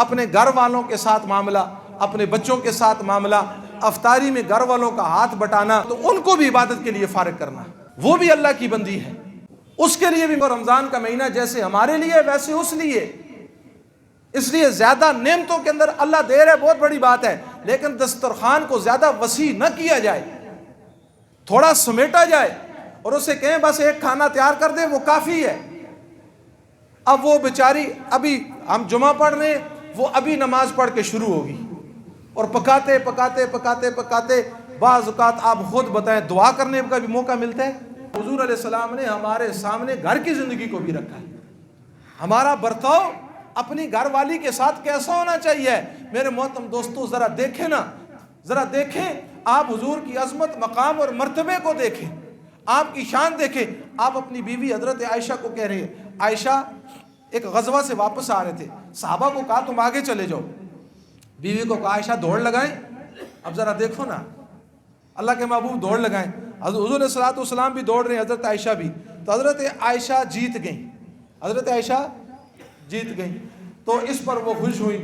اپنے گھر والوں کے ساتھ معاملہ، اپنے بچوں کے ساتھ معاملہ، افطاری میں گھر والوں کا ہاتھ بٹانا، تو ان کو بھی عبادت کے لیے فارغ کرنا، وہ بھی اللہ کی بندی ہے، اس کے لیے بھی رمضان کا مہینہ جیسے ہمارے لیے ویسے اس لیے، اس لیے زیادہ نعمتوں کے اندر اللہ دے رہے بہت بڑی بات ہے، لیکن دسترخوان کو زیادہ وسیع نہ کیا جائے، تھوڑا سمیٹا جائے اور اسے کہیں بس ایک کھانا تیار کر دے وہ کافی ہے۔ اب وہ بیچاری ابھی ہم جمعہ پڑھ رہے ہیں، وہ ابھی نماز پڑھ کے شروع ہوگی اور پکاتے پکاتے پکاتے پکاتے بعض اوقات آپ خود بتائیں دعا کرنے کا بھی موقع ملتا ہے۔ حضور علیہ السلام نے ہمارے سامنے گھر کی زندگی کو بھی رکھا ہے، ہمارا برتاؤ اپنی گھر والی کے ساتھ کیسا ہونا چاہیے۔ میرے محترم دوستو ذرا دیکھیں نا، ذرا دیکھیں، آپ حضور کی عظمت، مقام اور مرتبے کو دیکھیں، آپ کی شان دیکھیں۔ آپ اپنی بیوی حضرت عائشہ کو کہہ رہے ہیں، عائشہ ایک غزوہ سے واپس آ رہے تھے، صحابہ کو کہا تم آگے چلے جاؤ، بیوی کو کہا عائشہ دوڑ لگائیں۔ اب ذرا دیکھو نا، اللہ کے محبوب دوڑ لگائیں، حضور علیہ الصلوۃ والسلام بھی دوڑ رہے ہیں، حضرت عائشہ بھی، تو حضرت عائشہ جیت گئیں، حضرت عائشہ جیت گئیں، تو اس پر وہ خوش ہوئی،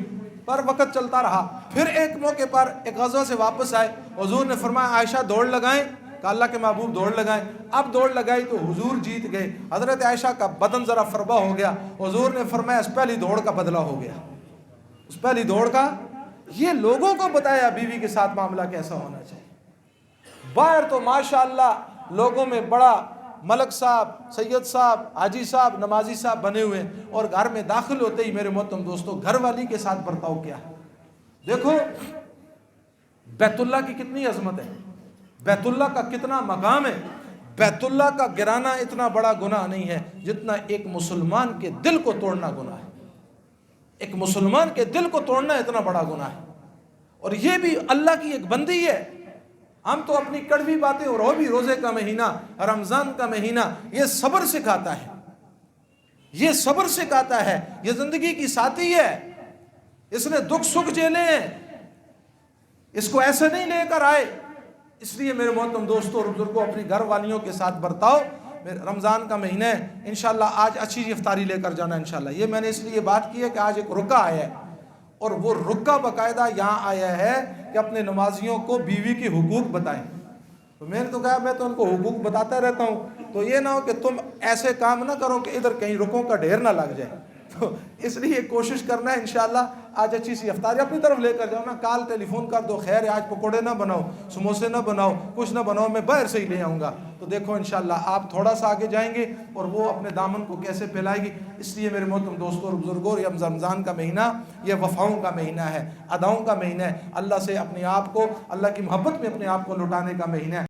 پر وقت چلتا رہا۔ پھر ایک موقع پر ایک غزوہ سے واپس آئے، حضور نے فرمایا عائشہ دوڑ لگائیں، کہ اللہ کے محبوب دوڑ لگائیں۔ اب دوڑ لگائی تو حضور جیت گئے، حضرت عائشہ کا بدن ذرا فربا ہو گیا، حضور نے فرمایا اس پہلی دوڑ کا بدلہ ہو گیا، اس پہلی دوڑ کا۔ یہ لوگوں کو بتایا بیوی کے ساتھ معاملہ کیسا ہونا چاہیے۔ باہر تو ماشاءاللہ لوگوں میں بڑا ملک صاحب، سید صاحب، حاجی صاحب، نمازی صاحب بنے ہوئے ہیں، اور گھر میں داخل ہوتے ہی میرے محترم دوستو گھر والی کے ساتھ برتاؤ کیا ہے۔ دیکھو بیت اللہ کی کتنی عظمت ہے، بیت اللہ کا کتنا مقام ہے، بیت اللہ کا گرانا اتنا بڑا گناہ نہیں ہے جتنا ایک مسلمان کے دل کو توڑنا گناہ ہے، ایک مسلمان کے دل کو توڑنا اتنا بڑا گناہ ہے، اور یہ بھی اللہ کی ایک بندی ہے۔ ہم تو اپنی کڑوی باتیں، اور وہ بھی روزے کا مہینہ، رمضان کا مہینہ، یہ صبر سکھاتا ہے، یہ صبر سکھاتا ہے، یہ زندگی کی ساتھی ہے، اس نے دکھ سکھ جھیلے ہیں، اس کو ایسے نہیں لے کر آئے۔ اس لیے میرے محترم دوستوں اور بزرگوں اپنی گھر والیوں کے ساتھ برتاؤ۔ رمضان کا مہینہ ہے، انشاءاللہ آج اچھی افطاری لے کر جانا انشاءاللہ۔ یہ میں نے اس لیے بات کی ہے کہ آج ایک رکعہ آیا ہے، اور وہ رکعہ باقاعدہ یہاں آیا ہے کہ اپنے نمازیوں کو بیوی کے حقوق بتائیں۔ تو میں نے تو کہا میں تو ان کو حقوق بتاتا رہتا ہوں، تو یہ نہ ہو کہ تم ایسے کام نہ کرو کہ ادھر کہیں رکوں کا ڈھیر نہ لگ جائے۔ تو اس لیے کوشش کرنا ہے انشاءاللہ آج اچھی سی افطاری اپنی طرف لے کر جاؤ نا، کال ٹیلی فون کر دو، خیر ہے آج پکوڑے نہ بناؤ، سموسے نہ بناؤ، کچھ نہ بناؤ، میں باہر سے ہی لے آؤں گا۔ تو دیکھو انشاءاللہ آپ تھوڑا سا آگے جائیں گے اور وہ اپنے دامن کو کیسے پھیلائے گی۔ اس لیے میرے محترم دوستوں اور بزرگوں، یہ رمضان کا مہینہ یہ وفاؤں کا مہینہ ہے، اداؤں کا مہینہ ہے، اللہ سے اپنے آپ کو، اللہ کی محبت میں اپنے آپ کو لٹانے کا مہینہ ہے۔